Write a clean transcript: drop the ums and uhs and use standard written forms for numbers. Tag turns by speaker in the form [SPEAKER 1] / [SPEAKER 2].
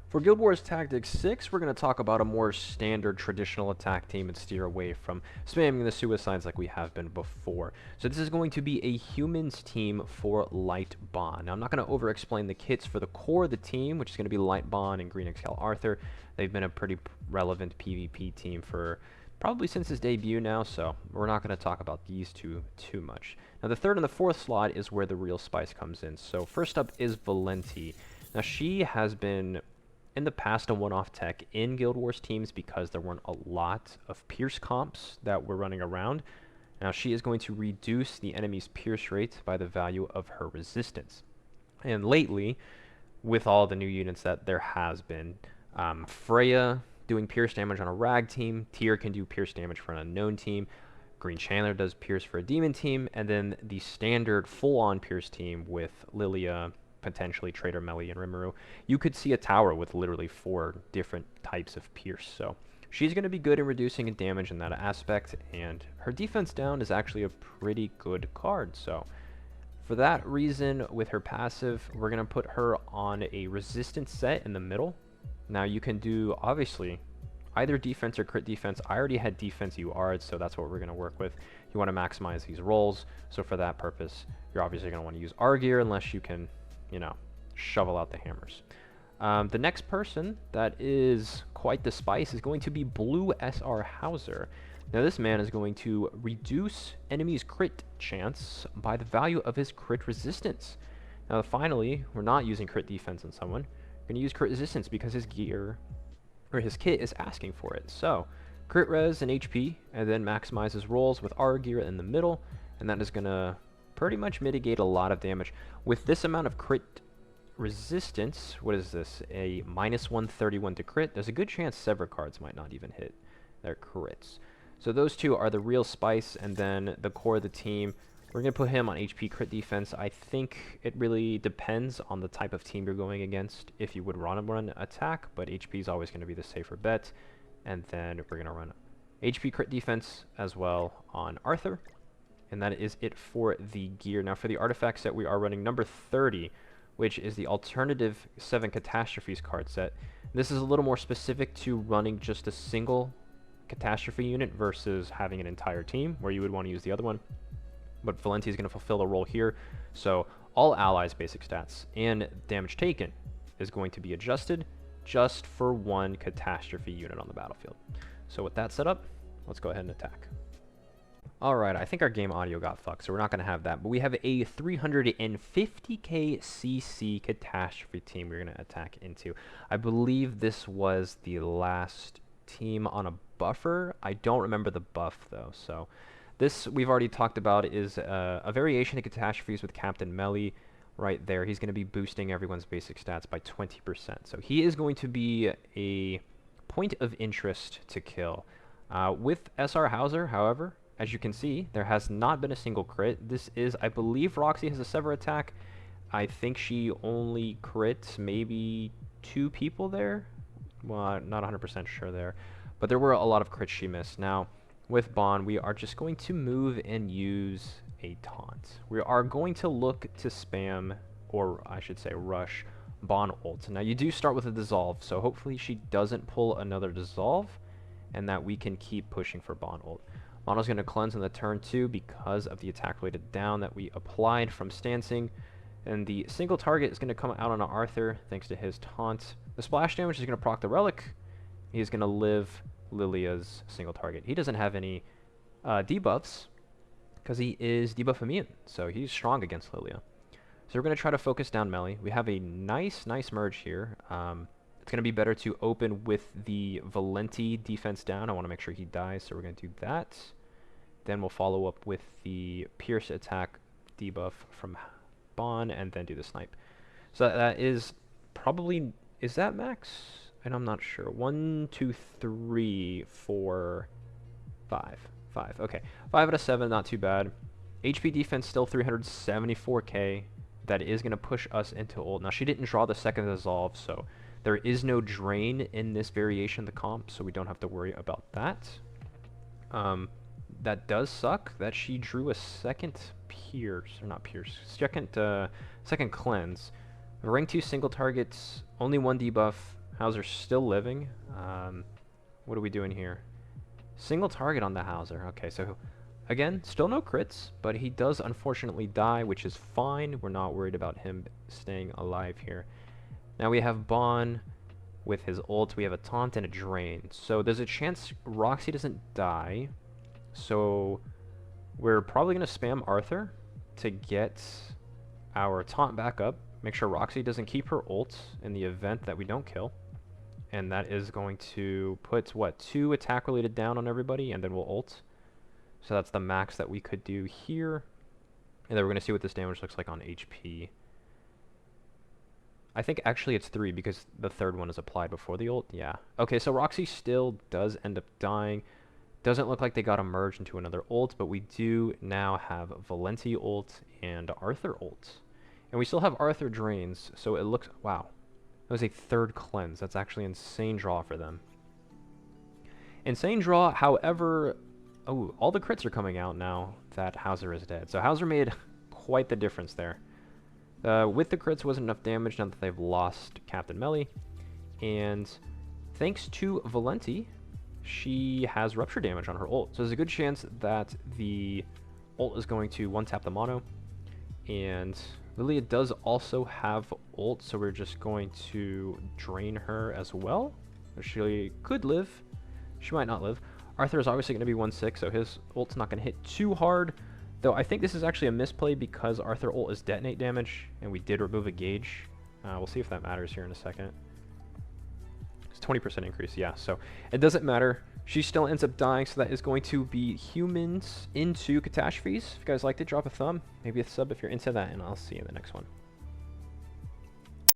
[SPEAKER 1] For Guild Wars Tactics 6, we're going to talk about a more standard traditional attack team and steer away from spamming the suicides like we have been before. So this is going to be a humans team for Light Bond. Now I'm not going to over-explain the kits for the core of the team, which is going to be Light Bond and Green Excel Arthur. They've been a pretty relevant PvP team for probably since his debut now, so we're not going to talk about these two too much. Now the third and the fourth slot is where the real spice comes in. So first up is Valenti. Now she has been in the past a one-off tech in Guild Wars teams because there weren't a lot of Pierce comps that were running around. Now she is going to reduce the enemy's Pierce rate by the value of her resistance. And lately, with all the new units that there has been, Freya doing Pierce damage on a Rag team, Tyr can do Pierce damage for an unknown team, Green Chandler does Pierce for a Demon team, and then the standard full-on Pierce team with Lilia, potentially Trader Melly and Rimuru, you could see a tower with literally 4 different types of Pierce. So she's going to be good in reducing damage in that aspect, and her defense down is actually a pretty good card. So for that reason, with her passive, we're going to put her on a resistance set in the middle. Now you can do, obviously, either defense or crit defense. I already had defense UR'd, so that's what we're going to work with. You want to maximize these rolls, so for that purpose, you're obviously going to want to use Argear unless you can, you know, shovel out the hammers. The next person that is quite the spice is going to be Blue SR Hauser. Now this man is going to reduce enemies' crit chance by the value of his crit resistance. Now finally, we're not using crit defense on someone. We're going to use crit resistance because his gear, or his kit, is asking for it. So crit res and HP, and then maximizes rolls with Argear in the middle, and that is going to pretty much mitigate a lot of damage. With this amount of crit resistance, what is this? A minus 131 to crit. There's a good chance Sever cards might not even hit their crits. So those two are the real spice, and then the core of the team, we're going to put him on HP crit defense. I think it really depends on the type of team you're going against if you would run attack, but HP is always going to be the safer bet. And then we're going to run HP crit defense as well on Arthur. And that is it for the gear. Now for the artifact set, we are running number 30, which is the alternative 7 Catastrophes card set. This is a little more specific to running just a single Catastrophe unit versus having an entire team, where you would want to use the other one. But Valenti is going to fulfill the role here. So all allies' basic stats and damage taken is going to be adjusted just for one Catastrophe unit on the battlefield. So with that set up, let's go ahead and attack. Alright, I think our game audio got fucked, so we're not going to have that. But we have a 350k CC Catastrophe team we're going to attack into. I believe this was the last team on a buffer. I don't remember the buff, though. So this, we've already talked about, is a variation of Catastrophes with Captain Melly right there. He's going to be boosting everyone's basic stats by 20%. So he is going to be a point of interest to kill. With SR Hauser, however, as you can see, there has not been a single crit. This is, I believe Roxy has a Sever attack. I think she only crits maybe 2 people there. Well, I'm not 100% sure there. But there were a lot of crits she missed. Now, with Bond, we are just going to move and use a taunt. We are going to look to spam, or I should say rush, Bond ult. Now, you do start with a dissolve, so hopefully she doesn't pull another dissolve, and that we can keep pushing for Bond ult. Mono's going to cleanse on the turn 2 because of the attack related down that we applied from stancing. And the single target is going to come out on Arthur thanks to his taunt. The splash damage is going to proc the relic. He's going to live Lilia's single target. He doesn't have any debuffs because he is debuff immune. So he's strong against Lilia. So we're going to try to focus down Melly. We have a nice merge here. It's going to be better to open with the Valenti defense down. I want to make sure he dies, so we're going to do that. Then we'll follow up with the Pierce attack debuff from Bond, and then do the snipe. So that is probably, is that max? And I'm not sure. 1, 2, 3, 4, 5. 5. Okay. 5 out of 7, not too bad. HP defense still 374k. That is going to push us into ult. Now, she didn't draw the second dissolve, so there is no drain in this variation of the comp, so we don't have to worry about that. That does suck that she drew a second Pierce, or not Pierce, second cleanse. Rank 2 single targets, only 1 debuff, Hauser's still living. What are we doing here? Single target on the Hauser. Okay, so again, still no crits, but he does unfortunately die, which is fine. We're not worried about him staying alive here. Now we have Bon with his ult. We have a taunt and a drain. So there's a chance Roxy doesn't die. So we're probably going to spam Arthur to get our taunt back up. Make sure Roxy doesn't keep her ult in the event that we don't kill. And that is going to put, what, 2 attack-related down on everybody, and then we'll ult. So that's the max that we could do here. And then we're going to see what this damage looks like on HP. I think actually it's 3 because the third one is applied before the ult. Yeah. Okay, so Roxy still does end up dying. Doesn't look like they got merged into another ult, but we do now have Valenti ult and Arthur ult. And we still have Arthur drains, so it looks... Wow. That was a 3rd cleanse. That's actually insane draw for them. Insane draw, however... Oh, all the crits are coming out now that Hauser is dead. So Hauser made quite the difference there. With the crits wasn't enough damage now that they've lost Captain Melly. And thanks to Valenti, she has rupture damage on her ult. So there's a good chance that the ult is going to one-tap the mono. And Lilia does also have ult, so we're just going to drain her as well. She could live. She might not live. Arthur is obviously going to be 1-6, so his ult's not going to hit too hard. Though I think this is actually a misplay because Arthur ult is detonate damage, and we did remove a gauge. We'll see if that matters here in a second. It's 20% increase, yeah, so it doesn't matter. She still ends up dying, so that is going to be humans into Catastrophes. If you guys liked it, drop a thumb, maybe a sub if you're into that, and I'll see you in the next one.